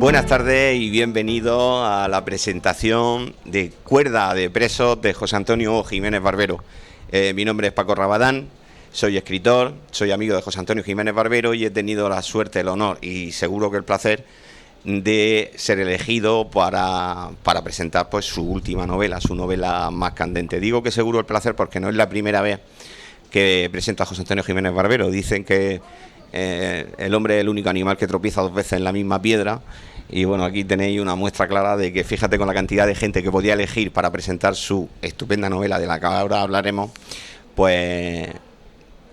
Buenas tardes y bienvenido a la presentación de Cuerda de Presos de José Antonio Jiménez Barbero. Mi nombre es Paco Rabadán, soy escritor, soy amigo de José Antonio Jiménez Barbero y he tenido la suerte, el honor y seguro que el placer de ser elegido para presentar pues su última novela, su novela más candente. Digo que seguro el placer porque no es la primera vez que presento a José Antonio Jiménez Barbero. Dicen que el hombre es el único animal que tropieza dos veces en la misma piedra. Y bueno, aquí tenéis una muestra clara de que, fíjate, con la cantidad de gente que podía elegir para presentar su estupenda novela, de la que ahora hablaremos, pues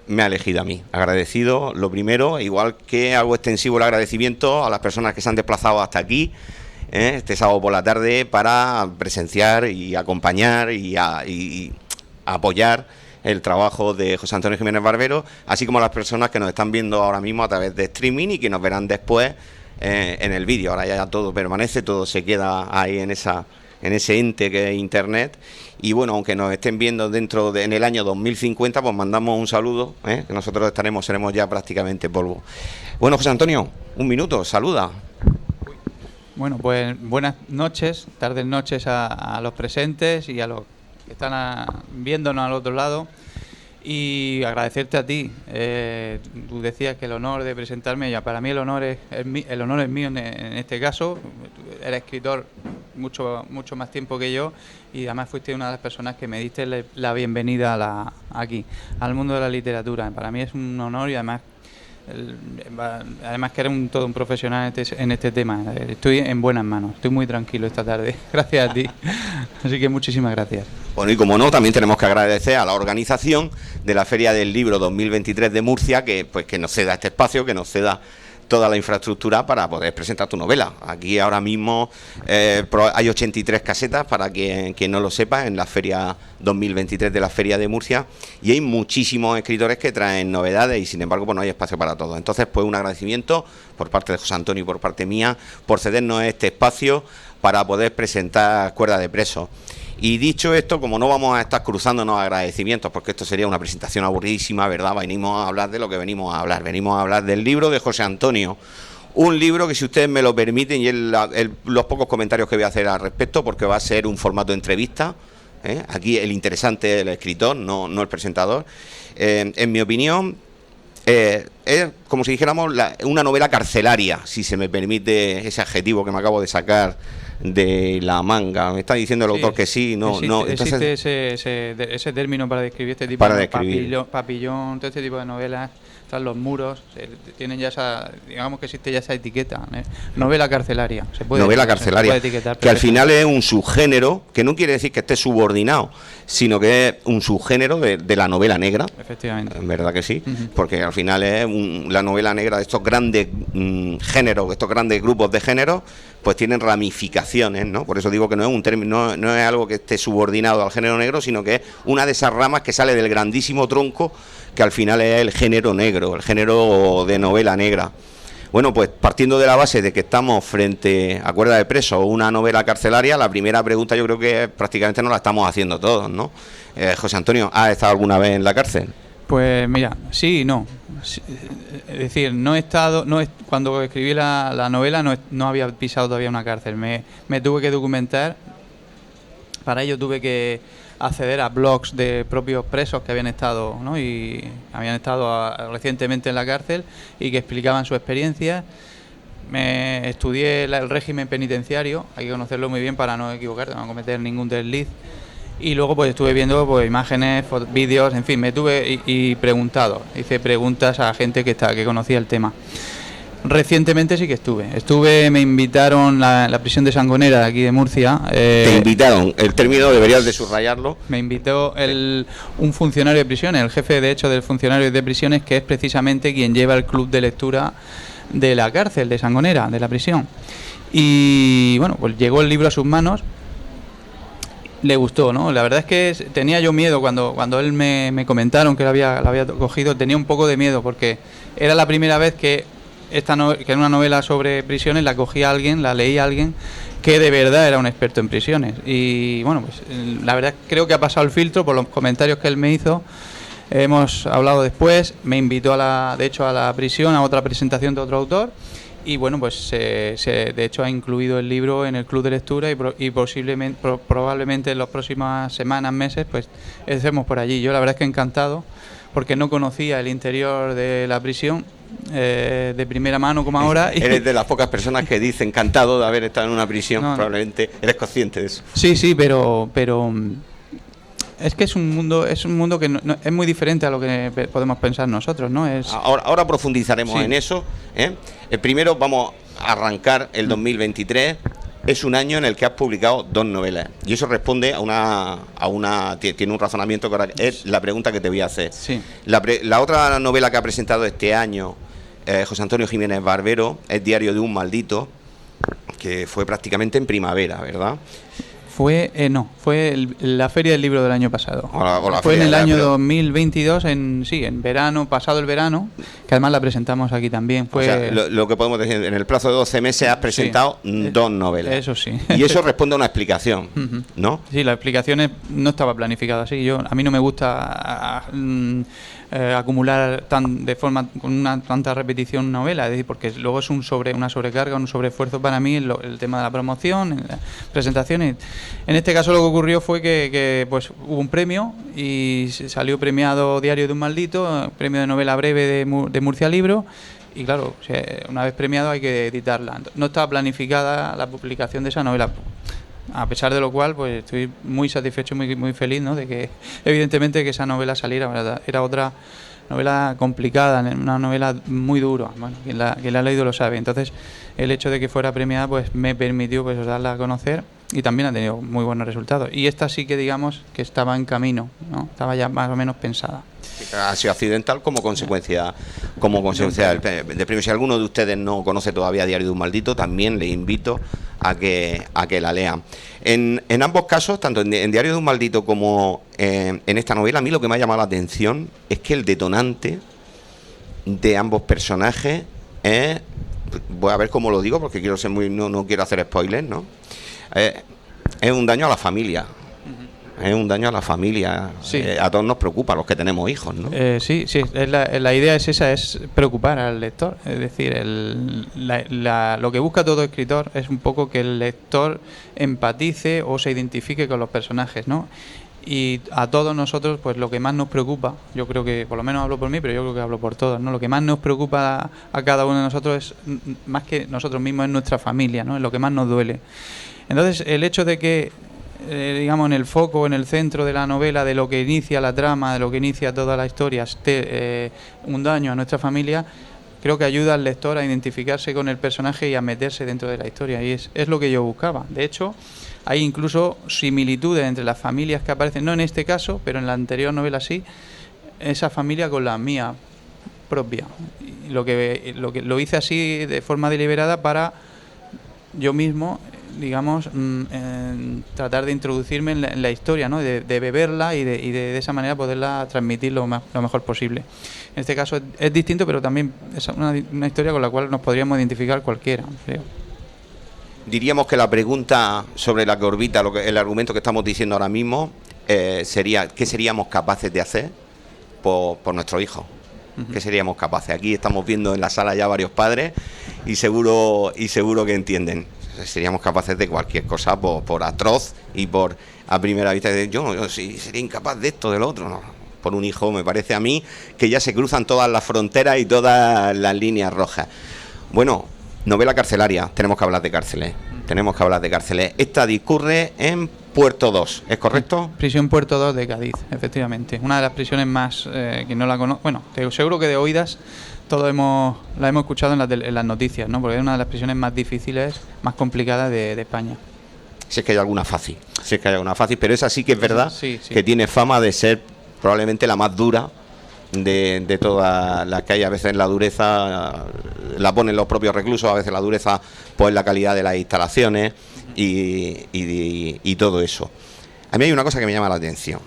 me ha elegido a mí. Agradecido, lo primero, igual que hago extensivo el agradecimiento a las personas que se han desplazado hasta aquí, este sábado por la tarde, para presenciar y acompañar y apoyar el trabajo de José Antonio Jiménez Barbero, así como a las personas que nos están viendo ahora mismo a través de streaming y que nos verán después en el vídeo. Ahora ya todo permanece, todo se queda ahí en ese ente que es Internet. Y bueno, aunque nos estén viendo en el año 2050, pues mandamos un saludo, que nosotros seremos ya prácticamente polvo. Bueno, José Antonio, un minuto, saluda. Bueno, pues buenas noches, tardes, noches a los presentes y a los que están viéndonos al otro lado. Y agradecerte a ti. Tú decías que el honor de presentarme, ya para mí el honor es mío en este caso. Tú eres escritor mucho más tiempo que yo y además fuiste una de las personas que me diste la bienvenida aquí, al mundo de la literatura. Para mí es un honor y además que eres todo un profesional en este tema. Estoy en buenas manos, estoy muy tranquilo esta tarde, gracias a ti. Así que muchísimas gracias. Bueno, y como no, también tenemos que agradecer a la organización de la Feria del Libro 2023 de Murcia, que nos ceda este espacio, que nos ceda toda la infraestructura para poder presentar tu novela. Aquí ahora mismo hay 83 casetas, para quien no lo sepa, en la Feria 2023 de la Feria de Murcia, y hay muchísimos escritores que traen novedades y sin embargo pues no hay espacio para todos. Entonces, pues un agradecimiento por parte de José Antonio y por parte mía por cedernos este espacio para poder presentar Cuerda de Presos. Y dicho esto, como no vamos a estar cruzándonos agradecimientos, porque esto sería una presentación aburridísima, ¿verdad? Venimos a hablar de lo que venimos a hablar del libro de José Antonio. Un libro que, si ustedes me lo permiten, y los pocos comentarios que voy a hacer al respecto, porque va a ser un formato de entrevista, aquí el interesante es el escritor, no el presentador. En mi opinión, es como si dijéramos una novela carcelaria, si se me permite ese adjetivo que me acabo de sacar de la manga. Me está diciendo el autor que sí, no. Existe ese término para describir este tipo de papillón, todo este tipo de novelas. Están los muros, tienen ya digamos que existe ya esa etiqueta, novela carcelaria. Novela carcelaria, se puede etiquetar, que al final es un subgénero, que no quiere decir que esté subordinado, sino que es un subgénero de la novela negra. Efectivamente. En verdad que sí, porque al final es la novela negra de estos grandes géneros, estos grandes grupos de géneros, pues tienen ramificaciones, ¿no? Por eso digo que no es un término, no es algo que esté subordinado al género negro, sino que es una de esas ramas que sale del grandísimo tronco que al final es el género negro, el género de novela negra. Bueno, pues partiendo de la base de que estamos frente a Cuerda de Presos, una novela carcelaria, la primera pregunta yo creo que prácticamente nos la estamos haciendo todos, ¿no? José Antonio, ¿has estado alguna vez en la cárcel? Pues mira, sí y no. Es decir, cuando escribí la novela no había pisado todavía una cárcel. Me tuve que documentar. Para ello tuve que acceder a blogs de propios presos que habían estado, ¿no? Y habían estado recientemente en la cárcel y que explicaban su experiencia. Me estudié el régimen penitenciario, hay que conocerlo muy bien para no equivocarte, no cometer ningún desliz. Y luego pues estuve viendo pues imágenes, vídeos, en fin, me tuve y preguntado, hice preguntas a gente que conocía el tema. Recientemente sí que estuve, me invitaron la prisión de Sangonera de aquí de Murcia. Te invitaron, el término deberías de subrayarlo. Me invitó un funcionario de prisiones, el jefe de hecho del funcionario de prisiones, que es precisamente quien lleva el club de lectura de la cárcel de Sangonera, de la prisión. Y bueno, pues llegó el libro a sus manos. Le gustó, ¿no? La verdad es que tenía yo miedo cuando él me comentaron que lo había cogido, tenía un poco de miedo porque era la primera vez que era una novela sobre prisiones, la cogía alguien, la leía alguien que de verdad era un experto en prisiones. Y bueno, pues la verdad creo que ha pasado el filtro por los comentarios que él me hizo. Hemos hablado después, me invitó de hecho a la prisión, a otra presentación de otro autor. Y bueno, pues de hecho ha incluido el libro en el club de lectura y posiblemente, probablemente en las próximas semanas, meses, pues estemos por allí. Yo la verdad es que encantado, porque no conocía el interior de la prisión de primera mano como ahora. Eres de las pocas personas que dice encantado de haber estado en una prisión, No, probablemente eres consciente de eso. Sí, pero es que es un mundo que es muy diferente a lo que podemos pensar nosotros, ¿no? Ahora profundizaremos Sí. en eso, ¿eh? Primero vamos a arrancar el 2023. Es un año en el que has publicado 2 novelas y eso responde tiene un razonamiento que ahora es la pregunta que te voy a hacer. Sí. La otra novela que ha presentado este año José Antonio Jiménez Barbero es Diario de un maldito, que fue prácticamente en primavera, ¿verdad? Fue la Feria del Libro del año pasado. O la Fue en Feria el de año pero- 2022, en verano, pasado el verano, que además la presentamos aquí también. O sea, lo que podemos decir, en el plazo de 12 meses has presentado Sí. 2 novelas. Eso sí. Y eso responde a una explicación, Ujú. ¿no? Sí, la explicación no estaba planificada así. A mí no me gusta acumular de forma con tanta repetición novela, es decir, porque luego es una sobrecarga, un sobreesfuerzo para mí el tema de la promoción, las presentaciones. En este caso lo que ocurrió fue que pues hubo un premio y salió premiado Diario de un maldito, premio de novela breve de Murcia Libro. Y claro, una vez premiado hay que editarla. No estaba planificada la publicación de esa novela. A pesar de lo cual, pues estoy muy satisfecho, muy feliz, ¿no? De que, evidentemente, que esa novela saliera, ¿verdad? Era otra novela complicada, una novela muy dura. Bueno, quien la ha leído lo sabe. Entonces, el hecho de que fuera premiada, pues me permitió pues darla a conocer y también ha tenido muy buenos resultados. Y esta sí que digamos que estaba en camino, ¿no? Estaba ya más o menos pensada. Ha sido accidental como consecuencia del premio. Si alguno de ustedes no conoce todavía Diario de un maldito, también le invito a que la lean. En ambos casos, tanto en Diario de un maldito como en esta novela, a mí lo que me ha llamado la atención es que el detonante de ambos personajes es, voy a ver cómo lo digo porque quiero ser no quiero hacer spoilers, ¿no? Es un daño a la familia. Es un daño a la familia. Sí. A todos nos preocupa, los que tenemos hijos, ¿no? Sí, la idea es esa, es preocupar al lector. Es decir, lo que busca todo escritor es un poco que el lector empatice o se identifique con los personajes, ¿no? Y a todos nosotros, pues lo que más nos preocupa, yo creo que, por lo menos hablo por mí, pero yo creo que hablo por todos, ¿no? Lo que más nos preocupa a cada uno de nosotros es, más que nosotros mismos, es nuestra familia, ¿no? Es lo que más nos duele. Entonces, el hecho de que digamos, en el foco, en el centro de la novela, de lo que inicia la trama, de lo que inicia toda la historia, esté un daño a nuestra familia, creo que ayuda al lector a identificarse con el personaje y a meterse dentro de la historia. Y es lo que yo buscaba. De hecho, hay incluso similitudes entre las familias que aparecen, no en este caso, pero en la anterior novela sí, esa familia con la mía propia. Y lo hice así de forma deliberada para yo mismo, digamos, tratar de introducirme en la historia, ¿no? De beberla y de esa manera poderla transmitir lo mejor posible. En este caso es distinto, pero también es una historia con la cual nos podríamos identificar cualquiera, creo. Diríamos que la pregunta sobre la que orbita el argumento que estamos diciendo ahora mismo sería ¿qué seríamos capaces de hacer por nuestro hijo? ¿Qué seríamos capaces? Aquí estamos viendo en la sala ya varios padres y seguro que entienden. Seríamos capaces de cualquier cosa por atroz y por a primera vista yo sí sería incapaz de esto, de lo otro, no. Por un hijo me parece a mí que ya se cruzan todas las fronteras y todas las líneas rojas. Bueno, novela carcelaria, tenemos que hablar de cárceles. Esta discurre en Puerto 2, ¿es correcto? Prisión Puerto 2 de Cádiz, efectivamente. Una de las prisiones más que no la conozco, bueno, seguro que de oídas todos la hemos escuchado en las noticias, ¿no? Porque es una de las prisiones más difíciles, más complicadas de España. Si es que hay alguna fácil, pero esa sí que es verdad, sí. Que tiene fama de ser probablemente la más dura de todas las que hay. A veces la dureza la ponen los propios reclusos, a veces la dureza pues la calidad de las instalaciones y todo eso. A mí hay una cosa que me llama la atención.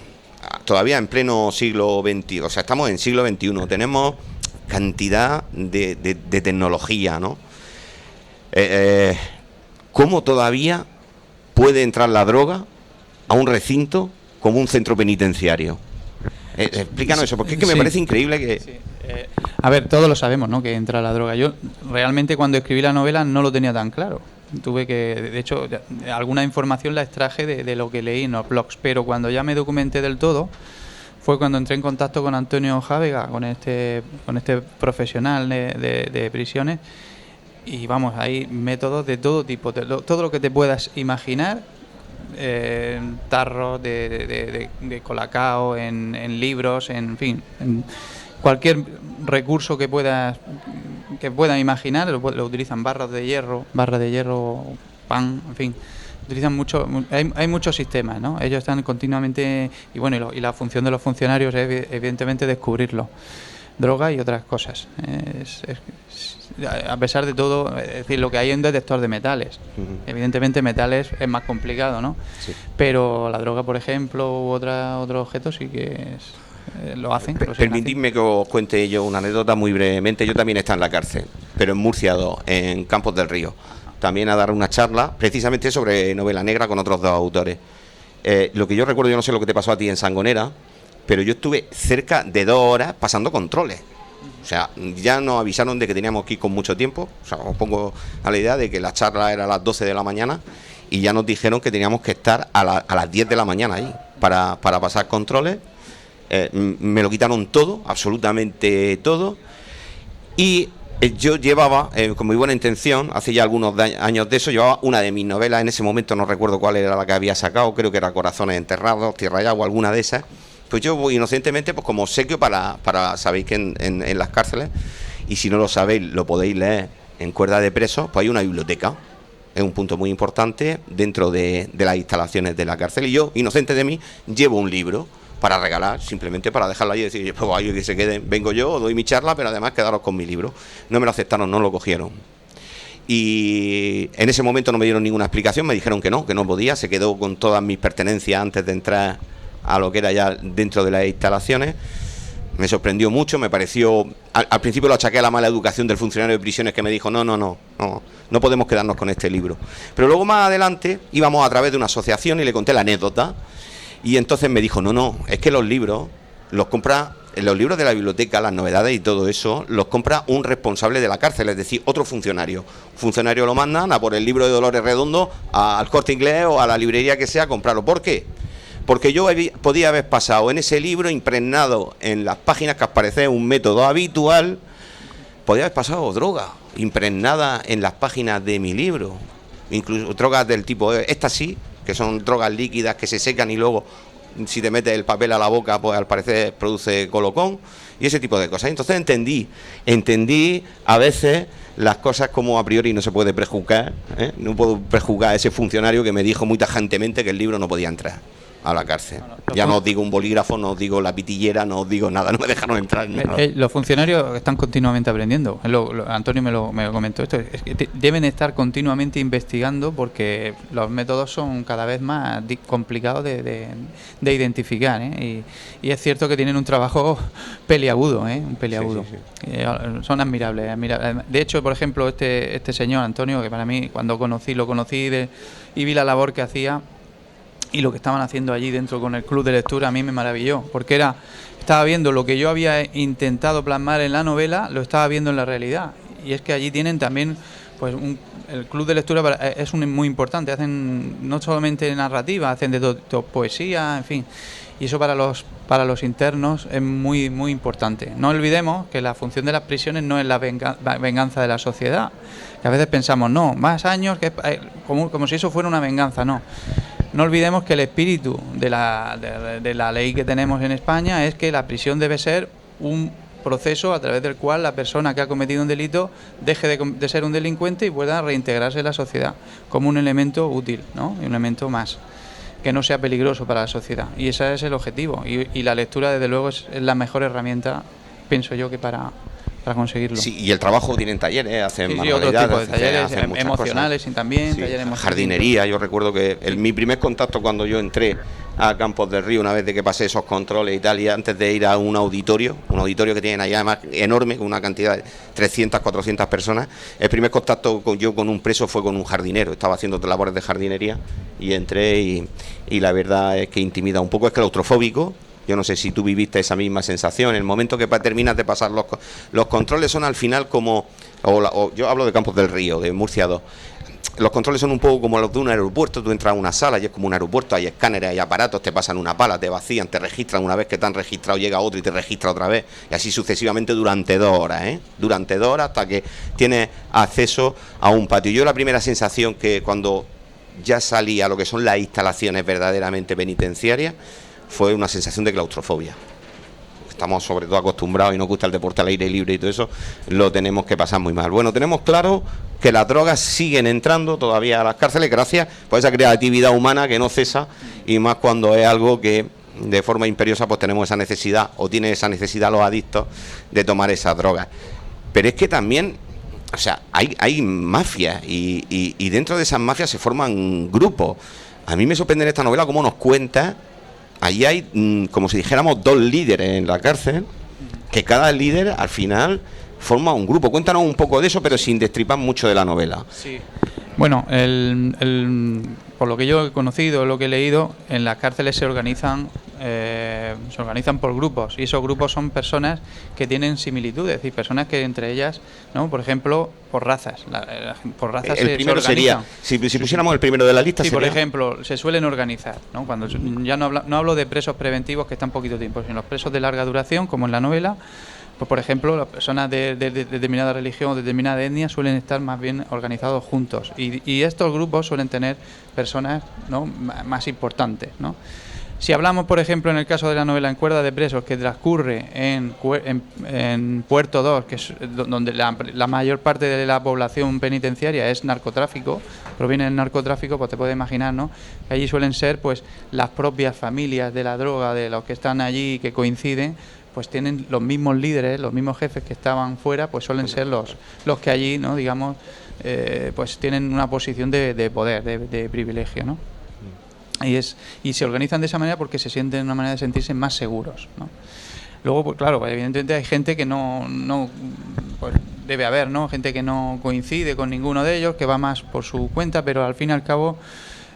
Todavía en pleno siglo XXI, o sea, estamos en siglo XXI, tenemos cantidad de tecnología, ¿no? ¿Cómo todavía puede entrar la droga a un recinto como un centro penitenciario? Explícanos eso, porque es que me parece increíble que... Sí. A ver, todos lo sabemos, ¿no?, que entra la droga. Yo realmente cuando escribí la novela no lo tenía tan claro. Tuve que, de hecho, alguna información la extraje de lo que leí en los blogs, pero cuando ya me documenté del todo fue cuando entré en contacto con Antonio Jávega, con este profesional de prisiones, y vamos, hay métodos de todo tipo, todo lo que te puedas imaginar, tarros de colacao, en libros, en fin, en cualquier recurso que puedas imaginar, lo utilizan, barras de hierro, pan, en fin. Utilizan mucho, hay muchos sistemas, ¿no? Ellos están continuamente, y bueno, y la función de los funcionarios es evidentemente descubrirlo, droga y otras cosas. A pesar de todo, es decir, lo que hay es un detector de metales. Evidentemente metales es más complicado, ¿no? Sí. Pero la droga, por ejemplo, u otro objeto sí que lo hacen. Permitidme que os cuente yo una anécdota muy brevemente. Yo también he estado en la cárcel, pero en Murcia 2, en Campos del Río. También a dar una charla precisamente sobre novela negra con otros dos autores. Lo que yo recuerdo, yo no sé lo que te pasó a ti en Sangonera, pero yo estuve cerca de 2 horas pasando controles. O sea, ya nos avisaron de que teníamos que ir con mucho tiempo. O sea, os pongo a la idea de que la charla era a las 12 de la mañana y ya nos dijeron que teníamos que estar a las 10 de la mañana ahí para pasar controles. Me lo quitaron todo, absolutamente todo. Y yo llevaba, con muy buena intención, hace ya algunos años de eso, llevaba una de mis novelas. En ese momento no recuerdo cuál era la que había sacado, creo que era Corazones Enterrados, Tierra y Agua, alguna de esas. Pues yo inocentemente, pues como obsequio para sabéis que en las cárceles, y si no lo sabéis lo podéis leer en Cuerda de Presos, pues hay una biblioteca. Es un punto muy importante dentro de las instalaciones de la cárcel, y yo, inocente de mí, llevo un libro para regalar, simplemente para dejarlo allí y decir, pues vaya, que se queden, vengo yo, doy mi charla, pero además quedaros con mi libro. No me lo aceptaron, no lo cogieron. Y en ese momento no me dieron ninguna explicación, me dijeron que no podía, se quedó con todas mis pertenencias antes de entrar a lo que era ya dentro de las instalaciones. Me sorprendió mucho, me pareció, al principio lo achaqué a la mala educación del funcionario de prisiones, que me dijo, no podemos quedarnos con este libro. Pero luego más adelante íbamos a través de una asociación y le conté la anécdota, y entonces me dijo, no, es que los libros los compra, los libros de la biblioteca, las novedades y todo eso, los compra un responsable de la cárcel, es decir, otro funcionario. Un funcionario lo mandan a por el libro de Dolores Redondo al Corte Inglés o a la librería que sea a comprarlo. ¿Por qué? Porque yo podía haber pasado en ese libro, impregnado en las páginas que aparece un método habitual, podía haber pasado droga impregnada en las páginas de mi libro, incluso drogas del tipo éxtasis, que son drogas líquidas que se secan y luego, si te metes el papel a la boca, pues al parecer produce colocón y ese tipo de cosas. Entonces entendí a veces las cosas como a priori no se puede prejuzgar, ¿eh? No puedo prejuzgar a ese funcionario que me dijo muy tajantemente que el libro no podía entrar a la cárcel. Ya no os digo un bolígrafo, no os digo la pitillera, no os digo nada, no me dejaron entrar. Los funcionarios están continuamente aprendiendo. Antonio me lo comentó esto. Es que deben estar continuamente investigando porque los métodos son cada vez más complicados de identificar, ¿eh? Y es cierto que tienen un trabajo peliagudo, ¿eh? Un peliagudo. Sí. Son admirables. De hecho, por ejemplo, este señor Antonio, que para mí cuando lo conocí y vi la labor que hacía y lo que estaban haciendo allí dentro con el club de lectura, a mí me maravilló, porque estaba viendo lo que yo había intentado plasmar en la novela, lo estaba viendo en la realidad. Y es que allí tienen también, pues el club de lectura es muy importante, hacen no solamente narrativa, hacen de todo, poesía, en fin. Y eso para los internos es muy muy importante. No olvidemos que la función de las prisiones no es la venganza de la sociedad, que a veces pensamos, no, más años, como si eso fuera una venganza, no. No olvidemos que el espíritu de la ley que tenemos en España es que la prisión debe ser un proceso a través del cual la persona que ha cometido un delito deje de ser un delincuente y pueda reintegrarse en la sociedad como un elemento útil, ¿no? Y un elemento más, que no sea peligroso para la sociedad. Y ese es el objetivo. Y la lectura, desde luego, es la mejor herramienta, pienso yo, que para conseguirlo. Sí, y el trabajo tienen talleres, hacen manualidades, otro tipo de talleres emocionales cosas. Y también Sí, talleres jardinería. Yo recuerdo que mi primer contacto cuando yo entré a Campos del Río, una vez de que pasé esos controles y tal, y antes de ir a un auditorio que tienen allá además enorme, con una cantidad de 300, 400 personas, el primer contacto yo con un preso fue con un jardinero. Estaba haciendo labores de jardinería y entré y la verdad es que intimida un poco, es claustrofóbico. Yo no sé si tú viviste esa misma sensación. En el momento que terminas de pasar los controles son al final como... yo hablo de Campos del Río, de Murcia 2. Los controles son un poco como los de un aeropuerto. Tú entras a una sala y es como un aeropuerto, hay escáneres, hay aparatos, te pasan una pala, te vacían, te registran, una vez que te han registrado llega otro y te registra otra vez, y así sucesivamente durante 2 horas, durante 2 horas hasta que tienes acceso a un patio. Yo la primera sensación que cuando ya salí a lo que son las instalaciones verdaderamente penitenciarias fue una sensación de claustrofobia. Estamos sobre todo acostumbrados y nos gusta el deporte al aire libre y todo eso, lo tenemos que pasar muy mal. Bueno, tenemos claro que las drogas siguen entrando todavía a las cárceles gracias por esa creatividad humana que no cesa, y más cuando es algo que de forma imperiosa pues tenemos esa necesidad, o tiene esa necesidad los adictos de tomar esas drogas. Pero es que también, o sea, hay mafias y dentro de esas mafias se forman grupos. A mí me sorprende en esta novela cómo nos cuenta. Allí hay, como si dijéramos, 2 líderes en la cárcel, que cada líder al final forma un grupo. Cuéntanos un poco de eso, pero sin destripar mucho de la novela. Sí. Bueno, por lo que yo he conocido, lo que he leído, en las cárceles se organizan por grupos, y esos grupos son personas que tienen similitudes, es decir, personas que entre ellas, ¿no? Por ejemplo, por razas. Por razas el primero sería, si pusiéramos el primero de la lista, sí, sería... por ejemplo, se suelen organizar, ¿no? Cuando ya no hablo de presos preventivos que están poquito tiempo, sino los presos de larga duración, como en la novela. Pues, por ejemplo, las personas de determinada religión o determinada etnia suelen estar más bien organizados juntos, y estos grupos suelen tener personas, ¿no?, más importantes, ¿no? Si hablamos, por ejemplo, en el caso de la novela En cuerda de presos, que transcurre en Puerto 2, que es donde la mayor parte de la población penitenciaria es narcotráfico, proviene del narcotráfico, pues te puedes imaginar, ¿no?, que allí suelen ser pues las propias familias de la droga, de los que están allí, que coinciden, pues tienen los mismos líderes, los mismos jefes que estaban fuera, pues suelen ser los que allí, ¿no?, digamos, pues tienen una posición de poder, de privilegio, ¿no? Y se organizan de esa manera porque se sienten una manera de sentirse más seguros, ¿no? Luego, pues claro, evidentemente hay gente que no pues debe haber, ¿no?, gente que no coincide con ninguno de ellos, que va más por su cuenta, pero al fin y al cabo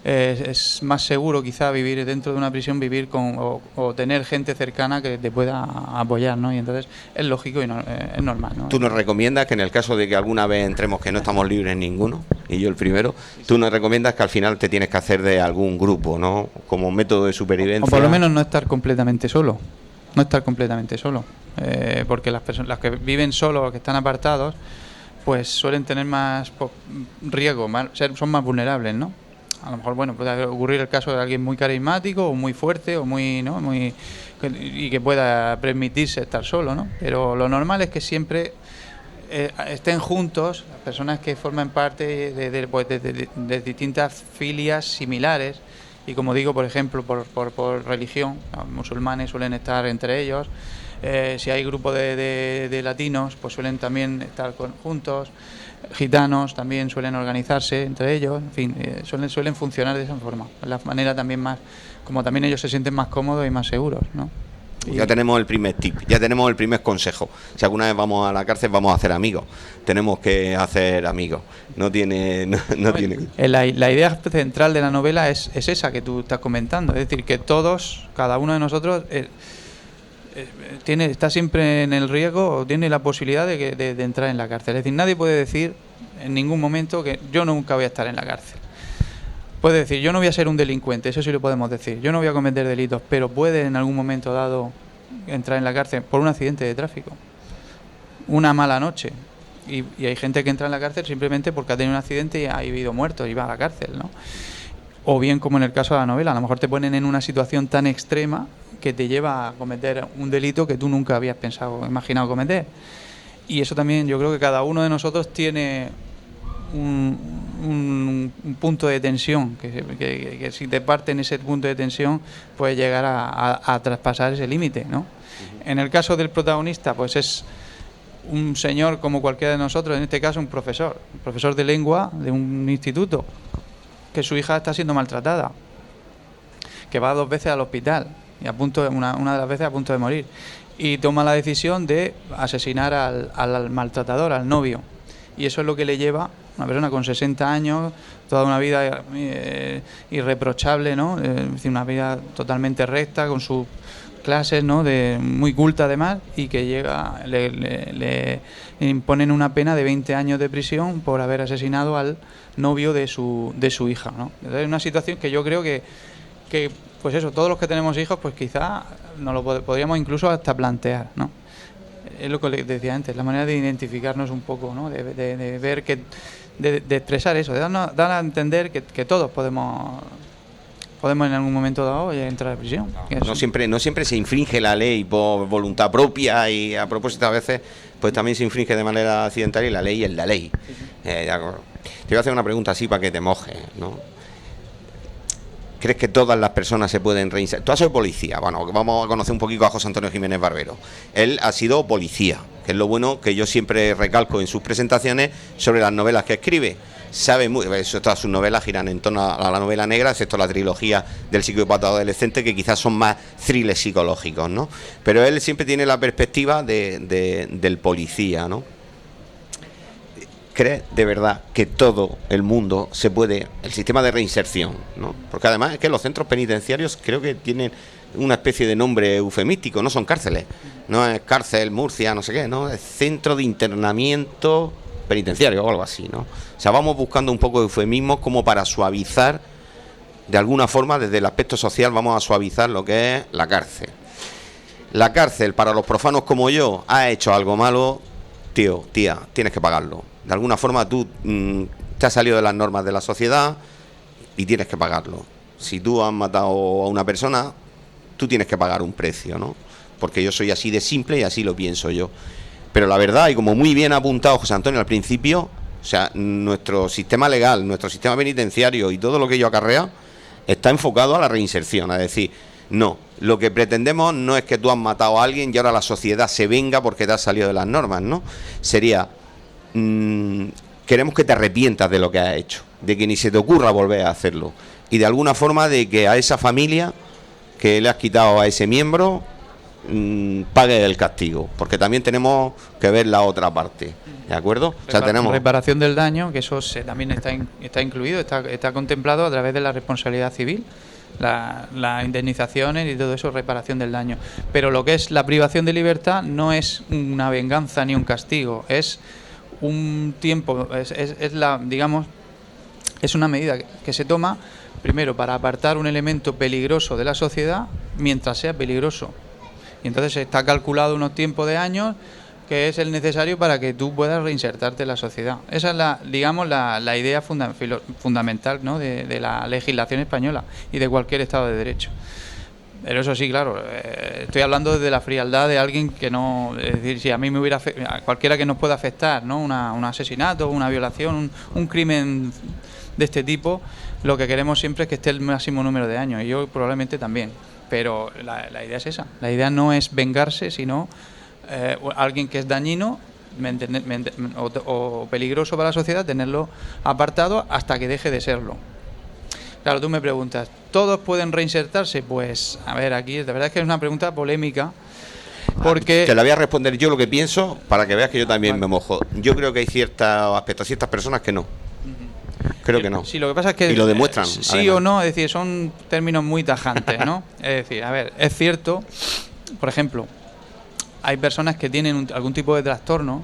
es más seguro quizá vivir dentro de una prisión, vivir con o tener gente cercana que te pueda apoyar, ¿no? Y entonces es lógico y es normal, ¿no? ¿Tú nos recomiendas que en el caso de que alguna vez entremos que no estamos libres ninguno, y yo el primero, tú nos recomiendas que al final te tienes que hacer de algún grupo, ¿no?, como método de supervivencia? O por lo menos no estar completamente solo, porque las personas, las que viven solos o que están apartados, pues suelen tener más riesgo, son más vulnerables, ¿no? A lo mejor, bueno, puede ocurrir el caso de alguien muy carismático o muy fuerte o muy, ¿no?, y que pueda permitirse estar solo, ¿no? Pero lo normal es que siempre estén juntos las personas que forman parte de distintas filias similares, y como digo, por ejemplo, por religión, los musulmanes suelen estar entre ellos. Si hay grupo de latinos, pues suelen también estar juntos. Gitanos también suelen organizarse entre ellos, en fin, suelen funcionar de esa forma, la manera también más, como también ellos se sienten más cómodos y más seguros, ¿no? Ya tenemos el primer tip, ya tenemos el primer consejo. Si alguna vez vamos a la cárcel, vamos a hacer amigos. Tenemos que hacer amigos. No tiene. La idea central de la novela es esa que tú estás comentando, es decir, que todos, cada uno de nosotros está siempre en el riesgo o tiene la posibilidad de entrar en la cárcel. Es decir, nadie puede decir en ningún momento que yo nunca voy a estar en la cárcel. Puede decir, yo no voy a ser un delincuente, eso sí lo podemos decir, yo no voy a cometer delitos, pero puede en algún momento dado entrar en la cárcel por un accidente de tráfico, una mala noche, y hay gente que entra en la cárcel simplemente porque ha tenido un accidente y ha habido muertos y va a la cárcel, ¿no? O bien, como en el caso de la novela, a lo mejor te ponen en una situación tan extrema que te lleva a cometer un delito que tú nunca habías imaginado cometer. Y eso también, yo creo que cada uno de nosotros tiene un punto de tensión, que si te parte en ese punto de tensión puedes llegar a traspasar ese límite, ¿no? En el caso del protagonista, pues es un señor como cualquiera de nosotros, en este caso un profesor de lengua de un instituto, que su hija está siendo maltratada, que va 2 veces al hospital y una de las veces a punto de morir, y toma la decisión de asesinar al maltratador, al novio, Y eso es lo que le lleva a una persona con 60 años, toda una vida irreprochable, ¿no? Es decir, una vida totalmente recta, con sus clases, ¿no? Muy culta además, y que llega le imponen una pena de 20 años de prisión por haber asesinado al novio de su hija, ¿no? Entonces, es una situación que yo creo que pues eso, todos los que tenemos hijos, pues quizá nos lo podríamos incluso hasta plantear, ¿no? Es lo que les decía antes, la manera de identificarnos un poco, ¿no? De ver que de expresar eso, de dar a entender que todos podemos en algún momento dado entrar a prisión. No siempre se infringe la ley por voluntad propia, y a propósito a veces pues también se infringe de manera accidental, y la ley es la ley. Te voy a hacer una pregunta así para que te mojes, ¿no? ¿Crees que todas las personas se pueden reinsertar? Tú has sido policía. Bueno, vamos a conocer un poquito a José Antonio Jiménez Barbero. Él ha sido policía, que es lo bueno que yo siempre recalco en sus presentaciones sobre las novelas que escribe. Sabe muy, todas sus novelas giran en torno a la novela negra, excepto la trilogía del psicópata adolescente, que quizás son más thrillers psicológicos, ¿no? Pero él siempre tiene la perspectiva del policía, ¿no? ¿Crees de verdad que todo el mundo se puede, el sistema de reinserción, ¿no? Porque además es que los centros penitenciarios creo que tienen una especie de nombre eufemístico, no son cárceles, no es cárcel Murcia, no sé qué, ¿no? Es centro de internamiento penitenciario o algo así, ¿no? O sea, vamos buscando un poco de eufemismos como para suavizar, de alguna forma, desde el aspecto social, vamos a suavizar lo que es la cárcel. La cárcel, para los profanos como yo, ha hecho algo malo, tío, tía, tienes que pagarlo. De alguna forma tú te has salido de las normas de la sociedad y tienes que pagarlo. Si tú has matado a una persona, tú tienes que pagar un precio, ¿no? Porque yo soy así de simple y así lo pienso yo. Pero la verdad, y como muy bien ha apuntado José Antonio al principio, o sea, nuestro sistema legal, nuestro sistema penitenciario y todo lo que ello acarrea está enfocado a la reinserción. Es decir, no, lo que pretendemos no es que tú has matado a alguien y ahora la sociedad se venga porque te has salido de las normas, ¿no? Sería, queremos que te arrepientas de lo que has hecho, de que ni se te ocurra volver a hacerlo, y de alguna forma de que a esa familia que le has quitado a ese miembro pague el castigo, porque también tenemos que ver la otra parte, ¿de acuerdo? O sea, tenemos reparación del daño, que eso también está incluido, está contemplado a través de la responsabilidad civil, las indemnizaciones y todo eso, reparación del daño. Pero lo que es la privación de libertad no es una venganza ni un castigo, es un tiempo, es una medida que se toma primero para apartar un elemento peligroso de la sociedad mientras sea peligroso. Y entonces está calculado unos tiempos de años que es el necesario para que tú puedas reinsertarte en la sociedad. Esa es la idea fundamental, ¿no? de la legislación española y de cualquier Estado de Derecho. Pero eso sí, claro, estoy hablando de la frialdad de alguien que no... Es decir, si a mí me hubiera... a cualquiera que nos pueda afectar, ¿no? Un asesinato, una violación, un crimen de este tipo, lo que queremos siempre es que esté el máximo número de años, y yo probablemente también. Pero la idea es esa. La idea no es vengarse, sino alguien que es dañino o peligroso para la sociedad, tenerlo apartado hasta que deje de serlo. Claro, tú me preguntas, ¿todos pueden reinsertarse? Pues, a ver, aquí la verdad es que es una pregunta polémica, porque... Te la voy a responder yo lo que pienso, para que veas que yo también me mojo. Yo creo que hay ciertos aspectos, ciertas personas que no. Creo que no. Sí, lo que pasa es que... Y lo demuestran. Sí además. O no, es decir, son términos muy tajantes, ¿no? Es decir, a ver, es cierto, por ejemplo, hay personas que tienen algún tipo de trastorno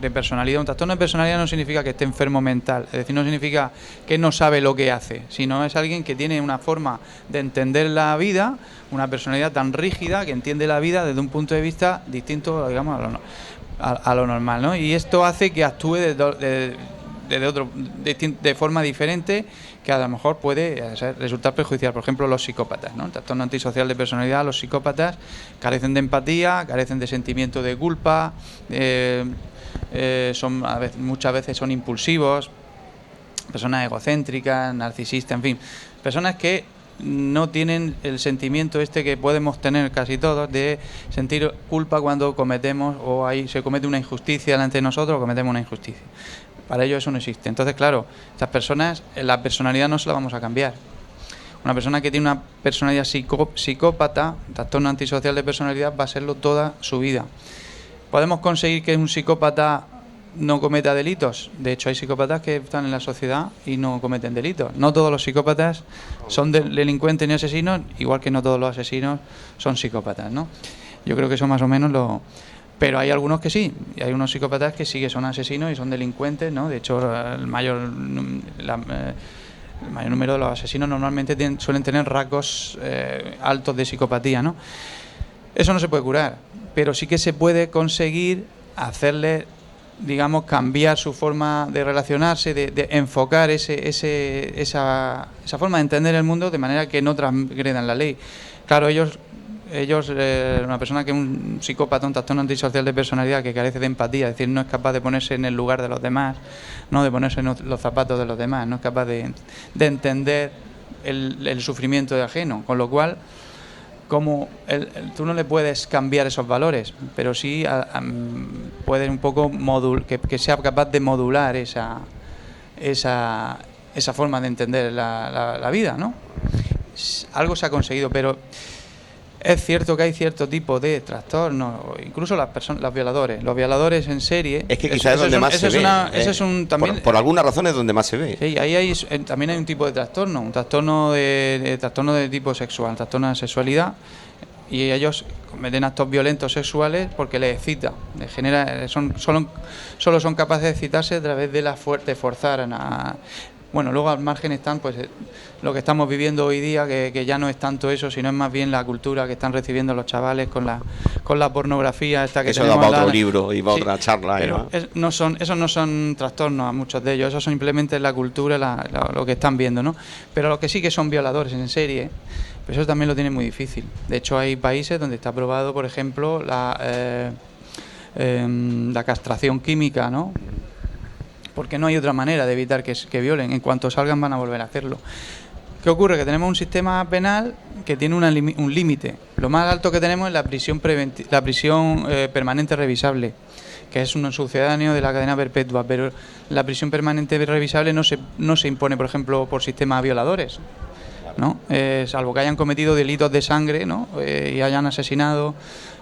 de personalidad. Un trastorno de personalidad no significa que esté enfermo mental, es decir, no significa que no sabe lo que hace, sino es alguien que tiene una forma de entender la vida, una personalidad tan rígida que entiende la vida desde un punto de vista distinto, digamos, a lo normal, ¿no? Y esto hace que actúe de forma diferente, que a lo mejor puede resultar perjudicial. Por ejemplo, los psicópatas, ¿no? El trastorno antisocial de personalidad, los psicópatas carecen de empatía, carecen de sentimiento de culpa, muchas veces son impulsivos, personas egocéntricas, narcisistas, en fin, personas que no tienen el sentimiento que podemos tener casi todos de sentir culpa cuando cometemos se comete una injusticia delante de nosotros o cometemos una injusticia. Para ellos eso no existe. Entonces, claro, estas personas, la personalidad no se la vamos a cambiar. Una persona que tiene una personalidad psicópata, trastorno antisocial de personalidad, va a serlo toda su vida. ¿Podemos conseguir que un psicópata no cometa delitos. De hecho, hay psicópatas que están en la sociedad y no cometen delitos. No todos los psicópatas son delincuentes ni asesinos, igual que no todos los asesinos son psicópatas, ¿no? Yo creo que eso más o menos lo... Pero hay algunos que sí, y hay unos psicópatas que sí que son asesinos y son delincuentes, ¿no? De hecho, el mayor número de los asesinos normalmente suelen tener rasgos altos de psicopatía, ¿no? Eso no se puede curar, pero sí que se puede conseguir hacerle, digamos, cambiar su forma de relacionarse, de enfocar esa forma de entender el mundo de manera que no transgredan la ley. Claro, ellos una persona que es un psicópata, un trastorno antisocial de personalidad que carece de empatía, es decir, no es capaz de ponerse en el lugar de los demás, no de ponerse en los zapatos de los demás, no es capaz de entender el sufrimiento de ajeno, con lo cual tú no le puedes cambiar esos valores, pero sí puedes un poco que sea capaz de modular esa forma de entender la vida, ¿no? Algo se ha conseguido, pero es cierto que hay cierto tipo de trastornos, incluso los violadores en serie. Es que quizás es donde más se ve. Por alguna razón es donde más se ve. Sí, ahí también hay un tipo de trastorno, un trastorno de tipo sexual, trastorno de sexualidad, y ellos cometen actos violentos sexuales porque les excita, les genera, solo son capaces de excitarse a través de forzar Bueno, luego al margen están pues lo que estamos viviendo hoy día, que ya no es tanto eso, sino es más bien la cultura que están recibiendo los chavales con la pornografía esta que eso da para otro libro y para otra charla. Pero esos no son trastornos a muchos de ellos, esos son simplemente la cultura, lo que están viendo, ¿no? Pero los que sí que son violadores en serie, pues eso también lo tienen muy difícil. De hecho, hay países donde está aprobado, por ejemplo, la castración química, ¿no? Porque no hay otra manera de evitar que violen. En cuanto salgan van a volver a hacerlo. ¿Qué ocurre? Que tenemos un sistema penal que tiene un límite. Lo más alto que tenemos es la prisión permanente revisable, que es un sucedáneo de la cadena perpetua, pero la prisión permanente revisable no se impone, por ejemplo, por sistemas violadores, ¿no? Salvo que hayan cometido delitos de sangre, ¿no? Y hayan asesinado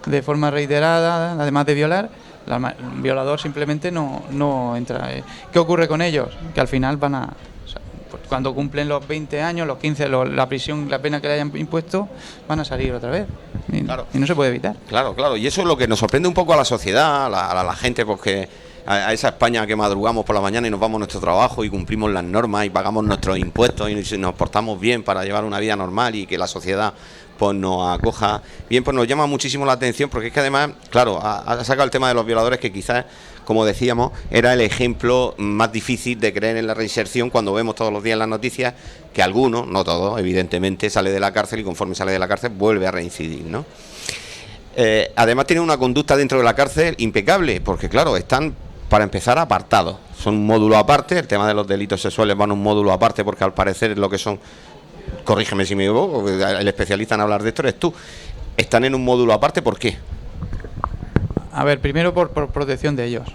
de forma reiterada, además de violar. El violador simplemente no entra. ¿Qué ocurre con ellos? Que al final cuando cumplen los 20 años, los 15, la pena que le hayan impuesto, van a salir otra vez. Claro. Y no se puede evitar. Claro. Y eso es lo que nos sorprende un poco a la sociedad, a la gente, porque a esa España que madrugamos por la mañana y nos vamos a nuestro trabajo y cumplimos las normas y pagamos nuestros impuestos y nos portamos bien para llevar una vida normal y que la sociedad pues nos acoja bien, pues nos llama muchísimo la atención, porque es que además, claro, ha sacado el tema de los violadores, que quizás, como decíamos, era el ejemplo más difícil de creer en la reinserción, cuando vemos todos los días en las noticias que algunos, no todos, evidentemente, sale de la cárcel y conforme sale de la cárcel vuelve a reincidir, ¿no? Además tienen una conducta dentro de la cárcel impecable, porque claro, están, para empezar, apartados, son un módulo aparte. El tema de los delitos sexuales van a un módulo aparte, porque al parecer lo que son, corrígeme si me equivoco, el especialista en hablar de esto eres tú, están en un módulo aparte. ¿Por qué? A ver, primero por protección de ellos,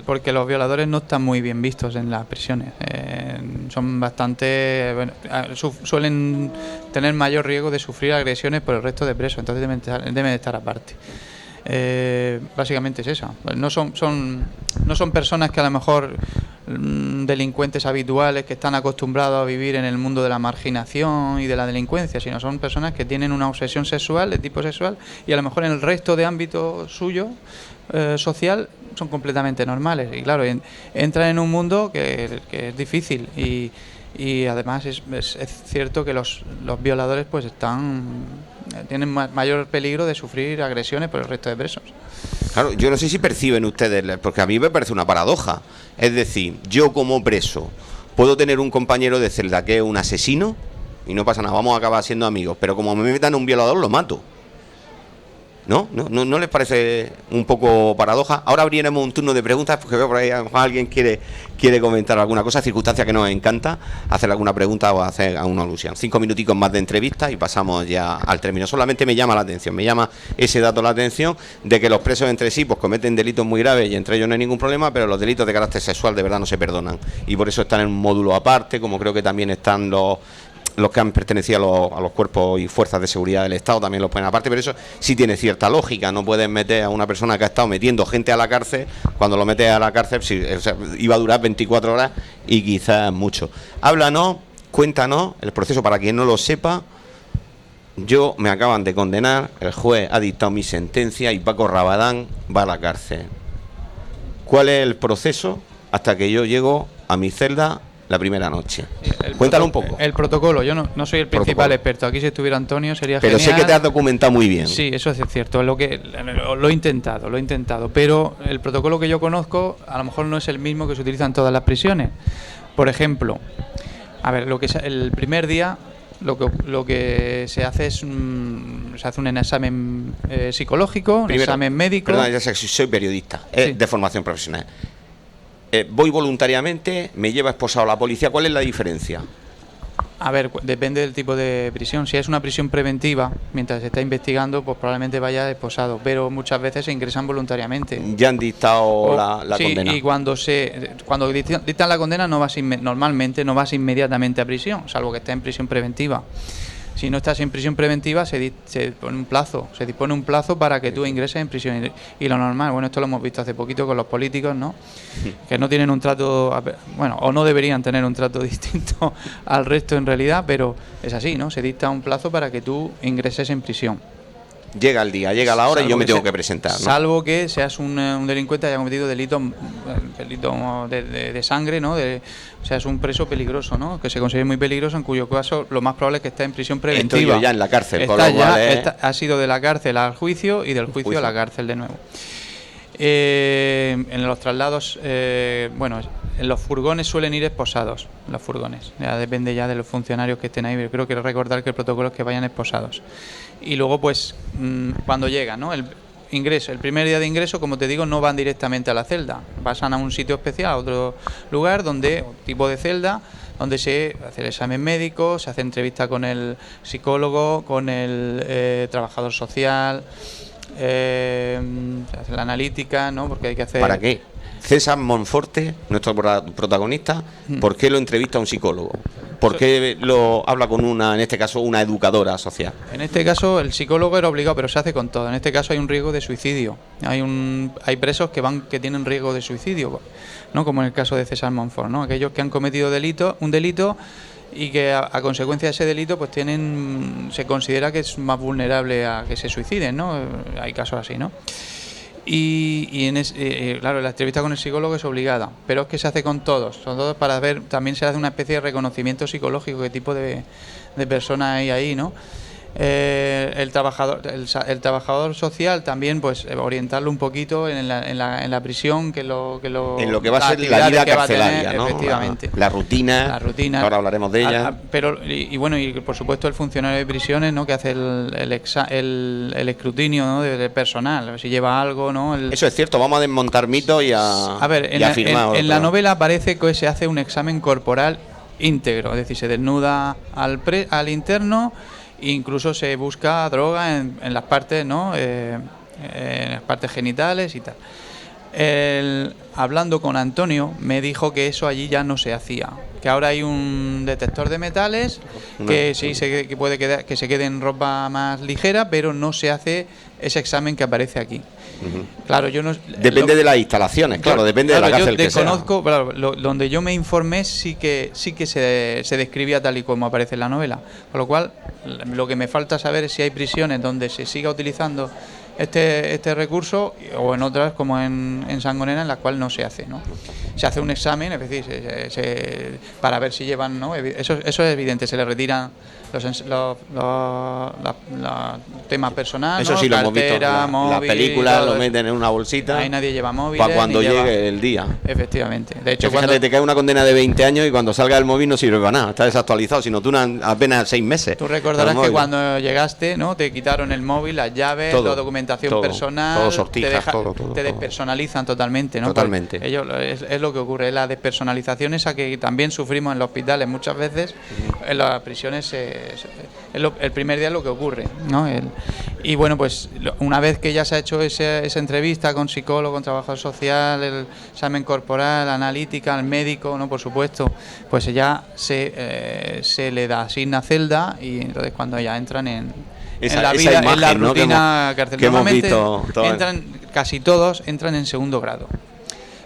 porque los violadores no están muy bien vistos en las prisiones. Son bastante... suelen tener mayor riesgo de sufrir agresiones por el resto de presos, entonces deben de estar aparte. Básicamente es eso. No son personas que a lo mejor delincuentes habituales que están acostumbrados a vivir en el mundo de la marginación y de la delincuencia, sino son personas que tienen una obsesión sexual, de tipo sexual, y a lo mejor en el resto de ámbito suyo social son completamente normales. Y claro, entran en un mundo que es difícil, y además es cierto que los violadores pues tienen mayor peligro de sufrir agresiones por el resto de presos. Claro, yo no sé si perciben ustedes, porque a mí me parece una paradoja. Es decir, yo como preso puedo tener un compañero de celda que es un asesino y no pasa nada, vamos a acabar siendo amigos, pero como me metan un violador lo mato. ¿No les parece un poco paradoja? Ahora abriremos un turno de preguntas, porque veo por ahí a lo mejor alguien quiere comentar alguna cosa, circunstancia que nos encanta, hacer alguna pregunta o hacer alguna alusión. 5 minuticos más de entrevista y pasamos ya al término. Solamente me llama ese dato la atención, de que los presos entre sí pues cometen delitos muy graves y entre ellos no hay ningún problema, pero los delitos de carácter sexual de verdad no se perdonan, y por eso están en un módulo aparte, como creo que también están los los que han pertenecido a los cuerpos y fuerzas de seguridad del Estado también los ponen aparte, pero eso sí tiene cierta lógica. No puedes meter a una persona que ha estado metiendo gente a la cárcel, cuando lo metes a la cárcel, sí, o sea, iba a durar 24 horas y quizás mucho. Háblanos, cuéntanos el proceso para quien no lo sepa. Yo me acaban de condenar, el juez ha dictado mi sentencia y Paco Rabadán va a la cárcel. ¿Cuál es el proceso hasta que yo llego a mi celda la primera noche? Cuéntalo un poco. El protocolo, yo no soy el principal experto. Aquí si estuviera Antonio sería pero genial. Sé que te has documentado muy bien. Sí, eso es cierto, lo he intentado, pero el protocolo que yo conozco a lo mejor no es el mismo que se utiliza en todas las prisiones. Por ejemplo, a ver, el primer día lo que se hace es se hace un examen psicológico, un examen médico. Perdona, ya sé que soy periodista, sí, de formación profesional. Voy voluntariamente, me lleva esposado la policía. ¿Cuál es la diferencia? A ver, depende del tipo de prisión. Si es una prisión preventiva, mientras se está investigando, pues probablemente vaya esposado, pero muchas veces se ingresan voluntariamente. Ya han dictado la sí, condena. Y cuando dictan la condena normalmente no vas inmediatamente a prisión, salvo que estés en prisión preventiva. Si no estás en prisión preventiva, se dispone un plazo para que tú ingreses en prisión. Y lo normal, bueno, esto lo hemos visto hace poquito con los políticos, ¿no? Que no tienen un trato, bueno, o no deberían tener un trato distinto al resto en realidad, pero es así, ¿no? Se dicta un plazo para que tú ingreses en prisión. Llega el día, llega la hora y yo me tengo que presentar, ¿no? Salvo que seas un delincuente que haya cometido delito de sangre, ¿no? Seas un preso peligroso, ¿no? Que se considere muy peligroso, en cuyo caso lo más probable es que esté en prisión preventiva. Estoy yo ya en la cárcel, ha sido de la cárcel al juicio y del juicio a la cárcel de nuevo. En los traslados, bueno, en los furgones suelen ir esposados, los furgones. Ya depende ya de los funcionarios que estén ahí, pero creo que recordar que el protocolo es que vayan esposados. Y luego, pues, cuando llegan, ¿no? El primer día de ingreso, como te digo, no van directamente a la celda. Pasan a un sitio especial, a otro lugar, tipo de celda, donde se hace el examen médico, se hace entrevista con el psicólogo, con el trabajador social, se hace la analítica, ¿no? Porque hay que hacer... ¿Para qué? César Monforte, nuestro protagonista, ¿por qué lo entrevista a un psicólogo? ¿Por qué lo habla con en este caso, una educadora social? En este caso, el psicólogo era obligado, pero se hace con todo. En este caso hay un riesgo de suicidio. Hay presos que tienen riesgo de suicidio, ¿no? Como en el caso de César Monfort, ¿no? Aquellos que han cometido un delito y que a consecuencia de ese delito pues se considera que es más vulnerable a que se suiciden, ¿no? Hay casos así, ¿no? Claro, la entrevista con el psicólogo es obligada, pero es que se hace con todos, son todos para ver, también se hace una especie de reconocimiento psicológico, qué tipo de persona hay ahí, ¿no? El trabajador social también, pues orientarlo un poquito en la prisión, en lo que va a ser la vida carcelaria, ¿no? Efectivamente. La rutina, ahora hablaremos de ella. Pero bueno, y por supuesto el funcionario de prisiones, ¿no? Que hace el escrutinio, ¿no? del personal, a ver si lleva algo, ¿no? Eso es cierto, vamos a desmontar mitos y a ver, en la novela parece que se hace un examen corporal íntegro, es decir, se desnuda al interno. Incluso se busca droga en las partes, ¿no? En las partes genitales y tal. Hablando con Antonio, me dijo que eso allí ya no se hacía. Que ahora hay un detector de metales que sí que puede que se quede en ropa más ligera, pero no se hace ese examen que aparece aquí. Claro, yo no. Depende de las instalaciones, claro, depende de la cárcel que sea. Claro, donde yo me informé sí que se describía tal y como aparece en la novela. Con lo cual, lo que me falta saber es si hay prisiones donde se siga utilizando este recurso o en otras como en Sangonera, en las cuales no se hace, ¿no? Se hace un examen, es decir, para ver si llevan, ¿no? Eso es evidente, se le retiran los temas personales. Eso sí, lo hemos visto. Las películas lo meten en una bolsita. Ahí nadie lleva móvil. Para cuando llegue el día. Efectivamente. De hecho, fíjate, te cae una condena de 20 años y cuando salga el móvil no sirve para nada. Está desactualizado, sino tú apenas 6 meses. Tú recordarás que cuando llegaste, ¿no? Te quitaron el móvil, las llaves, la documentación personal. Todo sortijas, todo. Te despersonalizan totalmente, ¿no? Totalmente. Es lo que ocurre. Es la despersonalización esa que también sufrimos en los hospitales muchas veces. En las prisiones el primer día es lo que ocurre, ¿no? Y bueno, pues una vez que ya se ha hecho esa entrevista con psicólogo, con trabajador social, el examen corporal, analítica, el médico, ¿no? Por supuesto, pues ya se le da asigna celda y entonces cuando ya entran en la vida, imagen, en la rutina, ¿no? Carcel. Normalmente entran, casi todos entran en segundo grado.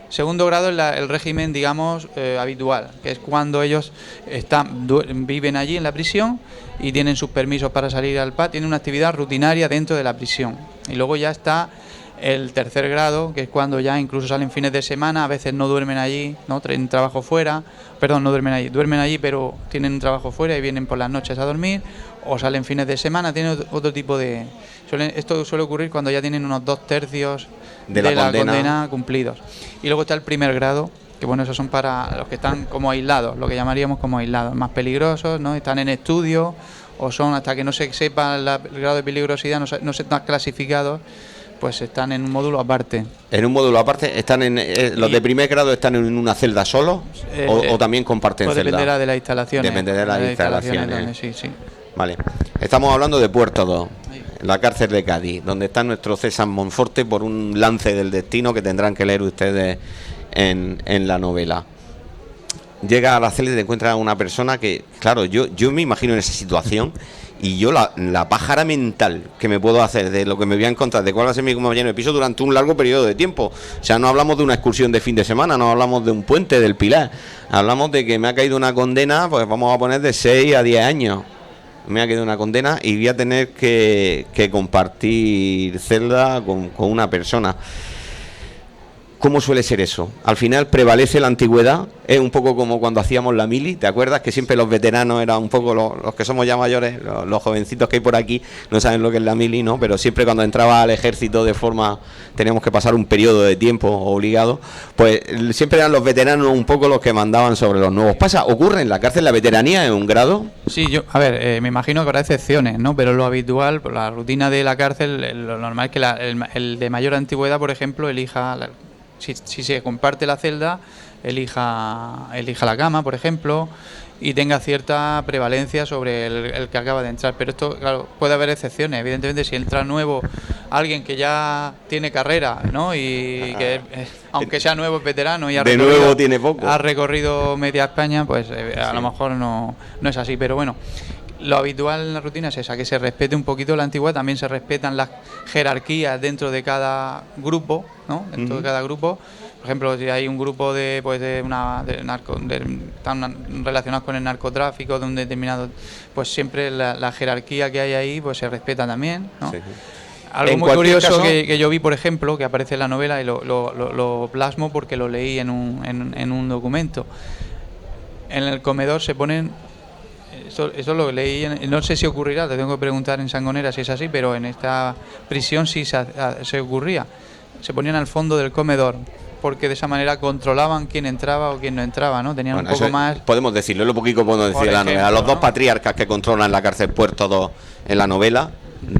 Segundo grado es el régimen, digamos, habitual, que es cuando ellos viven allí en la prisión y tienen sus permisos para salir al patio, tienen una actividad rutinaria dentro de la prisión. Y luego ya está el tercer grado, que es cuando ya incluso salen fines de semana, a veces no duermen allí, no tienen trabajo fuera, no duermen allí, pero tienen un trabajo fuera y vienen por las noches a dormir, o salen fines de semana, tienen otro tipo de... Esto suele ocurrir cuando ya tienen unos 2/3 de la condena cumplidos. Y luego está el primer grado, que bueno, esos son para los que están como aislados, lo que llamaríamos como aislados, más peligrosos, ¿no? Están en estudio o son, hasta que no se sepa el grado de peligrosidad, no se están clasificados, pues están en un módulo aparte. En un módulo aparte, están los de primer grado están en una celda solo o también comparten celda. Dependerá de las instalaciones. Dependerá de las instalaciones. Sí. Vale. Estamos hablando de Puerto 2, la cárcel de Cádiz, donde está nuestro César Monforte por un lance del destino que tendrán que leer ustedes en la novela. Llega a la celda y te encuentra a una persona que, claro, yo me imagino en esa situación y yo la pájara mental que me puedo hacer de lo que me voy a encontrar, de cuál va a ser mi compañero de piso durante un largo periodo de tiempo. O sea, no hablamos de una excursión de fin de semana, no hablamos de un puente del Pilar, hablamos de que me ha caído una condena, pues vamos a poner de 6 a 10 años. Me ha quedado una condena y voy a tener que compartir celda con una persona. ¿Cómo suele ser eso? Al final prevalece la antigüedad, es un poco como cuando hacíamos la mili, ¿te acuerdas? Que siempre los veteranos eran un poco los que somos ya mayores, los jovencitos que hay por aquí, no saben lo que es la mili, ¿no? Pero siempre cuando entraba al ejército de forma, teníamos que pasar un periodo de tiempo obligado, pues siempre eran los veteranos un poco los que mandaban sobre los nuevos. ¿Ocurre en la cárcel la veteranía en un grado? Sí, me imagino que habrá excepciones, ¿no? Pero lo habitual, por la rutina de la cárcel, lo normal es que el de mayor antigüedad, por ejemplo, elija... Si se comparte la celda, elija la cama, por ejemplo, y tenga cierta prevalencia sobre el que acaba de entrar. Pero esto, claro, puede haber excepciones. Evidentemente, si entra nuevo alguien que ya tiene carrera, ¿no? Y que, aunque sea nuevo, es veterano y tiene poco, ha recorrido media España, pues a lo mejor no es así. Pero bueno, lo habitual en la rutina es esa, que se respete un poquito la antigüedad, también se respetan las jerarquías dentro de cada grupo, ¿no? Dentro de cada grupo. Por ejemplo, si hay un grupo están relacionados con el narcotráfico de un determinado, pues siempre la jerarquía que hay ahí pues se respeta también, ¿no? Sí. Algo muy curioso caso... que yo vi, por ejemplo, que aparece en la novela y lo plasmo porque lo leí en un documento. En el comedor se ponen... Eso lo leí, no sé si ocurrirá, te tengo que preguntar en Sangonera si es así, pero en esta prisión sí se ocurría. Se ponían al fondo del comedor, porque de esa manera controlaban quién entraba o quién no entraba, ¿no? Tenían un poco más... Podemos decirlo, es lo poquito que podemos decir en la novela. Los dos patriarcas que controlan la cárcel Puerto 2 en la novela,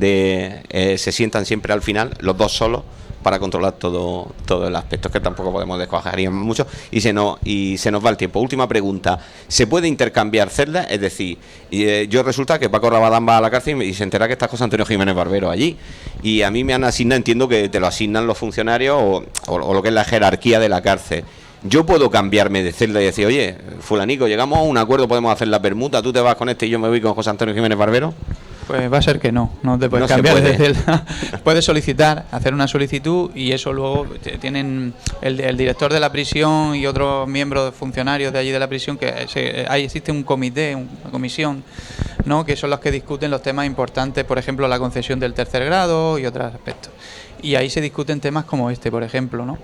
se sientan siempre al final, los dos solos, para controlar todo el aspecto, que tampoco podemos descuajar mucho y se nos va el tiempo. Última pregunta, ¿se puede intercambiar celdas? Es decir, yo resulta que Paco Rabadán va a la cárcel y se entera que está José Antonio Jiménez Barbero allí, y a mí me han asignado, entiendo que te lo asignan los funcionarios o lo que es la jerarquía de la cárcel. Yo puedo cambiarme de celda y decir, oye, fulanico, llegamos a un acuerdo, podemos hacer la permuta, tú te vas con este y yo me voy con José Antonio Jiménez Barbero. Pues va a ser que no te puedes cambiar de celda. Puedes solicitar, hacer una solicitud y eso luego tienen el director de la prisión y otros miembros funcionarios de allí de la prisión, que ahí existe un comité, una comisión, ¿no? Que son los que discuten los temas importantes, por ejemplo, la concesión del tercer grado y otros aspectos. Y ahí se discuten temas como este, por ejemplo, ¿no?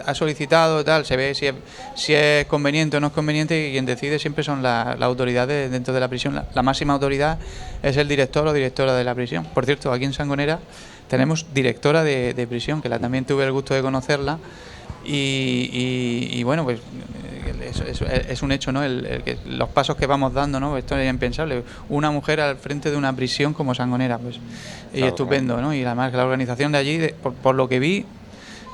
Ha solicitado tal, se ve si es conveniente o no es conveniente, y quien decide siempre son las autoridades dentro de la prisión. La máxima autoridad es el director o directora de la prisión. Por cierto, aquí en Sangonera tenemos directora de prisión, que también tuve el gusto de conocerla, y bueno, pues es un hecho, ¿no? Que los pasos que vamos dando, ¿no? Esto es impensable. Una mujer al frente de una prisión como Sangonera, pues, y estupendo, ¿no? Y además la organización de allí, por lo que vi,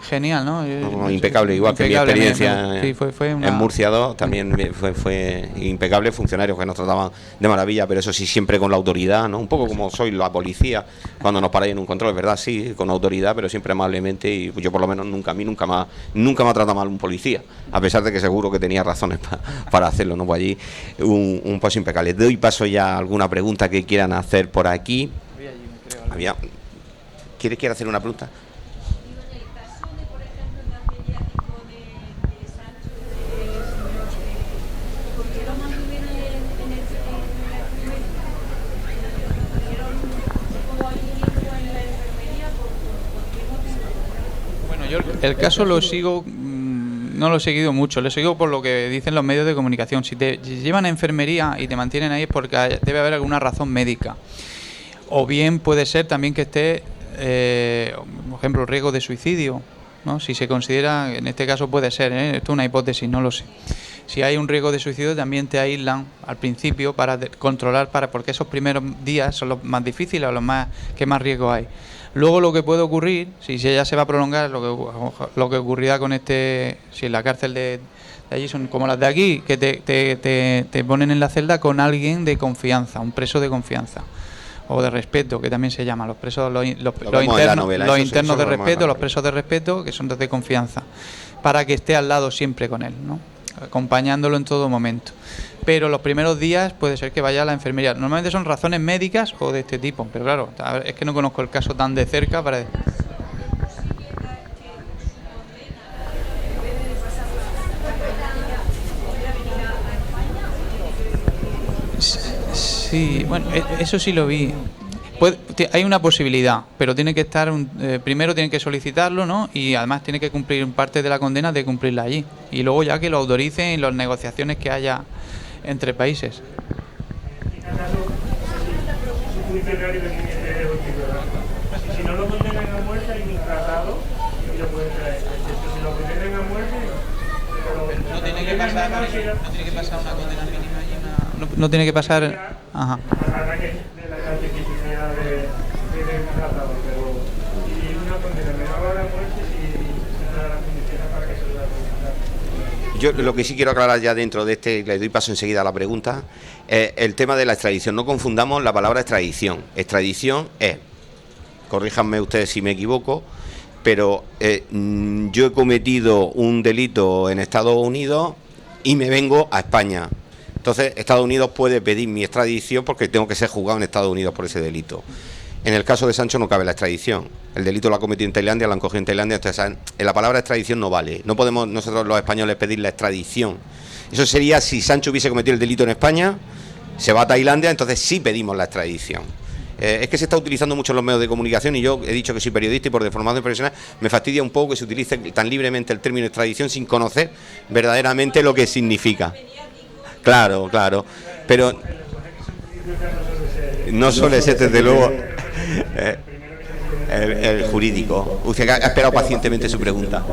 genial, ¿no? Impecable, igual que mi experiencia sí, fue en Murcia 2, también fue impecable, funcionarios que nos trataban de maravilla, pero eso sí, siempre con la autoridad, ¿no? Un poco como soy la policía, cuando nos paráis en un control, ¿verdad? Sí, con autoridad, pero siempre amablemente, y yo por lo menos nunca me ha tratado mal un policía, a pesar de que seguro que tenía razones para hacerlo, ¿no? Pues allí un paso impecable. Doy paso ya a alguna pregunta que quieran hacer por aquí. ¿Quiere hacer una pregunta? Bueno, yo el caso lo sigo, no lo he seguido mucho, lo he seguido por lo que dicen los medios de comunicación. Si te llevan a enfermería y te mantienen ahí es porque debe haber alguna razón médica. O bien puede ser también que esté, por ejemplo, riesgo de suicidio, ¿no? Si se considera, en este caso puede ser, esto es una hipótesis, no lo sé. Si hay un riesgo de suicidio también te aíslan al principio para controlar, porque esos primeros días son los más difíciles o los más que más riesgo hay. Luego lo que puede ocurrir, si ya se va a prolongar, lo que ocurrirá con si en la cárcel de allí son como las de aquí, que te ponen en la celda con alguien de confianza, un preso de confianza. O de respeto, que también se llama, los presos, los internos de respeto, los presos de respeto, que son de confianza, para que esté al lado siempre con él, ¿no? Acompañándolo en todo momento. Pero los primeros días puede ser que vaya a la enfermería. Normalmente son razones médicas o de este tipo, pero claro, es que no conozco el caso tan de cerca para decir. Sí, bueno, eso sí lo vi. Hay una posibilidad, pero tiene que estar primero tienen que solicitarlo, ¿no? Y además tiene que cumplir parte de la condena de cumplirla allí. Y luego ya que lo autoricen en las negociaciones que haya entre países. Si no lo condenan a muerte hay un tratado y lo pueden traer. Si lo condenan a muerte no tiene que pasar una condena mínima y no tiene que pasar. Ajá. Yo lo que sí quiero aclarar ya dentro de le doy paso enseguida a la pregunta, el tema de la extradición. No confundamos la palabra extradición. Extradición es, corríjanme ustedes si me equivoco, pero yo he cometido un delito en Estados Unidos y me vengo a España. Entonces, Estados Unidos puede pedir mi extradición porque tengo que ser juzgado en Estados Unidos por ese delito. En el caso de Sancho no cabe la extradición. El delito lo ha cometido en Tailandia, lo han cogido en Tailandia. Entonces, la palabra extradición no vale. No podemos nosotros los españoles pedir la extradición. Eso sería si Sancho hubiese cometido el delito en España, se va a Tailandia, entonces sí pedimos la extradición. Es que se está utilizando mucho en los medios de comunicación y yo he dicho que soy periodista y por deformación profesional me fastidia un poco que se utilice tan libremente el término extradición sin conocer verdaderamente lo que significa. Claro, pero no suele ser desde luego el jurídico. Usted ha esperado pacientemente su pregunta.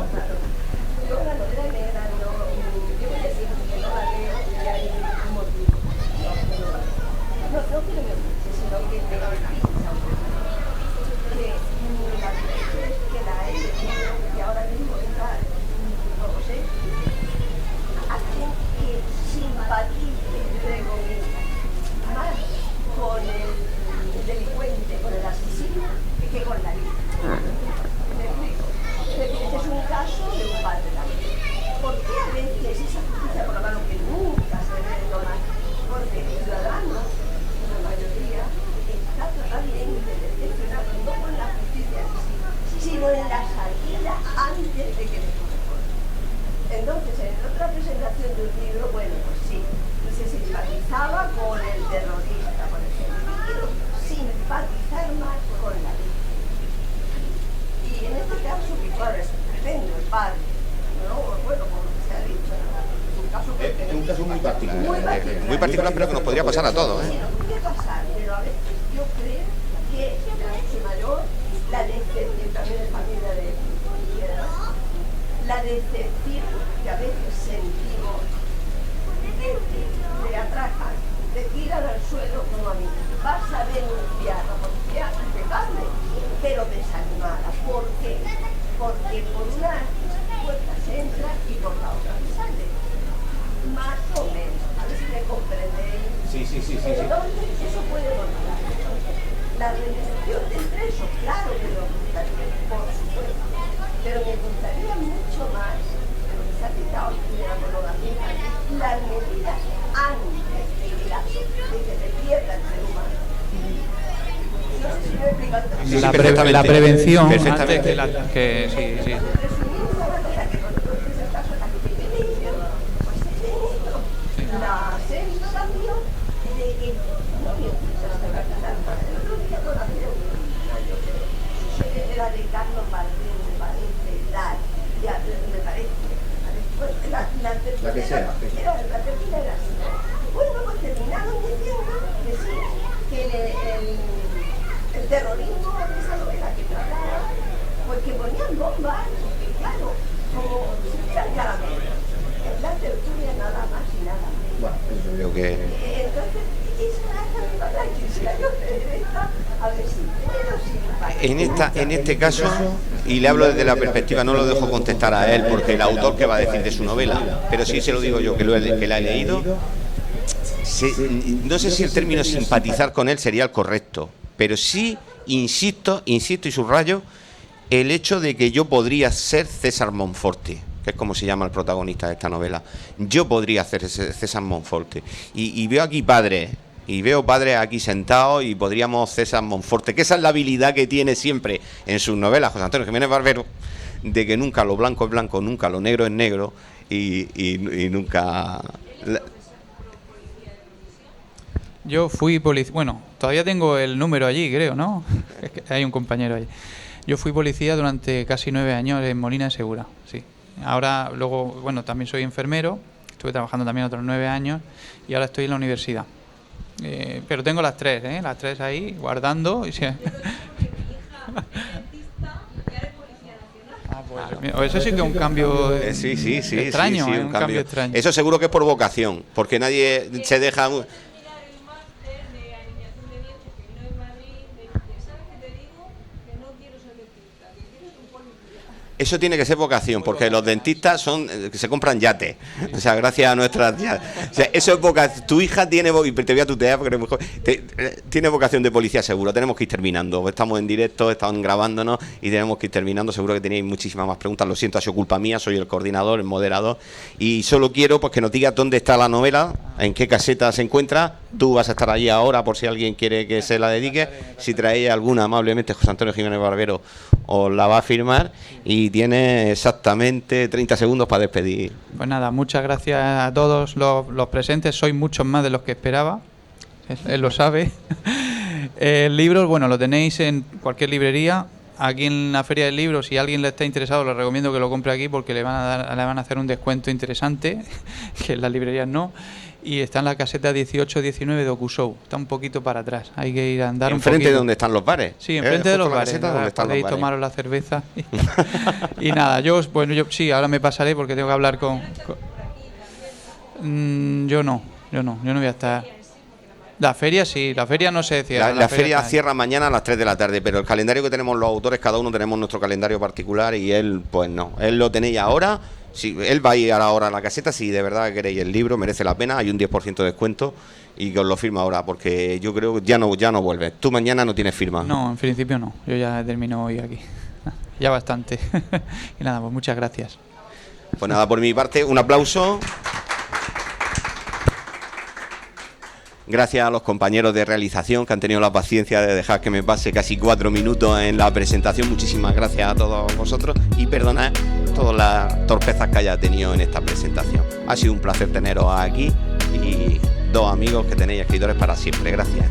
Muy particular, pero que nos podría pasar a todos, ¿eh? Puede pasar, pero a veces yo creo que es mayor la decepción, también es familia de la decepción que a veces sentimos de que te atracan, te tiran al suelo como a mí. Vas a denunciar a policía impecable, pero desanimada. ¿Por qué? Porque por una indemnización del preso, claro que me gustaría, por supuesto, pero me gustaría mucho más, lo que se ha citado aquí de la monogamia, las medidas antes de que se pierda el ser humano. No sé si me he explicado. Sí, La prevención, perfectamente. antes que sí. Resumiendo la cosa que vosotros en el caso la que me dicen, pues es esto, la sensación de que no me gusta la verdad. El otro día conocí a un yo creo, era de Carlos Martín, me parece, ya me parece, bueno, la que sea. La tercera era así. Bueno, pues terminaron diciendo que sí, que el terrorismo de esa novela que trataba, pues que ponían bombas, que claro, como si fueran caramelos, en la tertulia nada más y nada menos. Bueno, eso Creo que Entonces, esa es la quisiera yo leer esta, a ver si pero si en este caso, y le hablo desde la perspectiva, no lo dejo contestar a él, porque el autor que va a decir de su novela, pero sí se lo digo yo, que la he leído. No sé si el término simpatizar con él sería el correcto, pero sí insisto y subrayo el hecho de que yo podría ser César Monforte, que es como se llama el protagonista de esta novela. Yo podría ser ese César Monforte. Y veo aquí padres, y veo padres aquí sentados, y podríamos César Monforte, que esa es la habilidad que tiene siempre en sus novelas José Antonio Jiménez Barbero, de que nunca lo blanco es blanco, nunca lo negro es negro, y nunca... Yo fui policía, bueno, todavía tengo el número allí, creo, ¿no? Es que hay un compañero allí. Yo fui policía durante casi 9 años en Molina de Segura, sí. Ahora, luego, bueno, también soy enfermero, estuve trabajando también otros 9 años y ahora estoy en la universidad. Pero tengo las tres ahí, guardando. Y sí. Eso sí que es un cambio sí, extraño, sí, un cambio extraño. Eso seguro que es por vocación, porque nadie se deja... Eso tiene que ser vocación, porque los dentistas son que se compran yates. O sea, gracias a nuestras... O sea, eso es vocación. Tu hija tiene... Y te voy a tutear porque mejor, tiene vocación de policía seguro. Tenemos que ir terminando. Estamos en directo, estamos grabándonos y tenemos que ir terminando. Seguro que tenéis muchísimas más preguntas. Lo siento, ha sido culpa mía. Soy el coordinador, el moderador. Y solo quiero pues que nos digas dónde está la novela, en qué caseta se encuentra. Tú vas a estar allí ahora por si alguien quiere que se la dedique. Si traéis alguna, amablemente, José Antonio Jiménez Barbero os la va a firmar y tiene exactamente 30 segundos para despedir. Pues nada, muchas gracias a todos los presentes. Sois muchos más de los que esperaba. Él lo sabe. El libro, bueno, lo tenéis en cualquier librería. Aquí en la Feria del Libro, si a alguien le está interesado, le recomiendo que lo compre aquí porque le van a hacer un descuento interesante, que en las librerías no. Y está en la caseta 18-19 de Okusou. Está un poquito para atrás. Hay que ir a andar un poquito. ¿Enfrente de donde están los bares? Sí, enfrente de los bares. Podéis tomaros la cerveza. Y nada, yo sí, ahora me pasaré porque tengo que hablar con yo no voy a estar. La feria sí, la feria no se cierra. La feria cierra mañana a las 3 de la tarde, pero el calendario que tenemos los autores, cada uno tenemos nuestro calendario particular y él, pues no. Él lo tenéis ahora. Si él va a ir ahora a la caseta, si de verdad queréis el libro, merece la pena, hay un 10% de descuento y que os lo firma ahora, porque yo creo que ya no vuelves. Tú mañana no tienes firma. No, en principio no, yo ya termino hoy aquí, ya bastante. Y nada, pues muchas gracias. Pues nada, por mi parte, un aplauso. Gracias a los compañeros de realización que han tenido la paciencia de dejar que me pase casi 4 minutos en la presentación. Muchísimas gracias a todos vosotros y perdonad todas las torpezas que haya tenido en esta presentación. Ha sido un placer teneros aquí y 2 amigos que tenéis escritores para siempre. Gracias.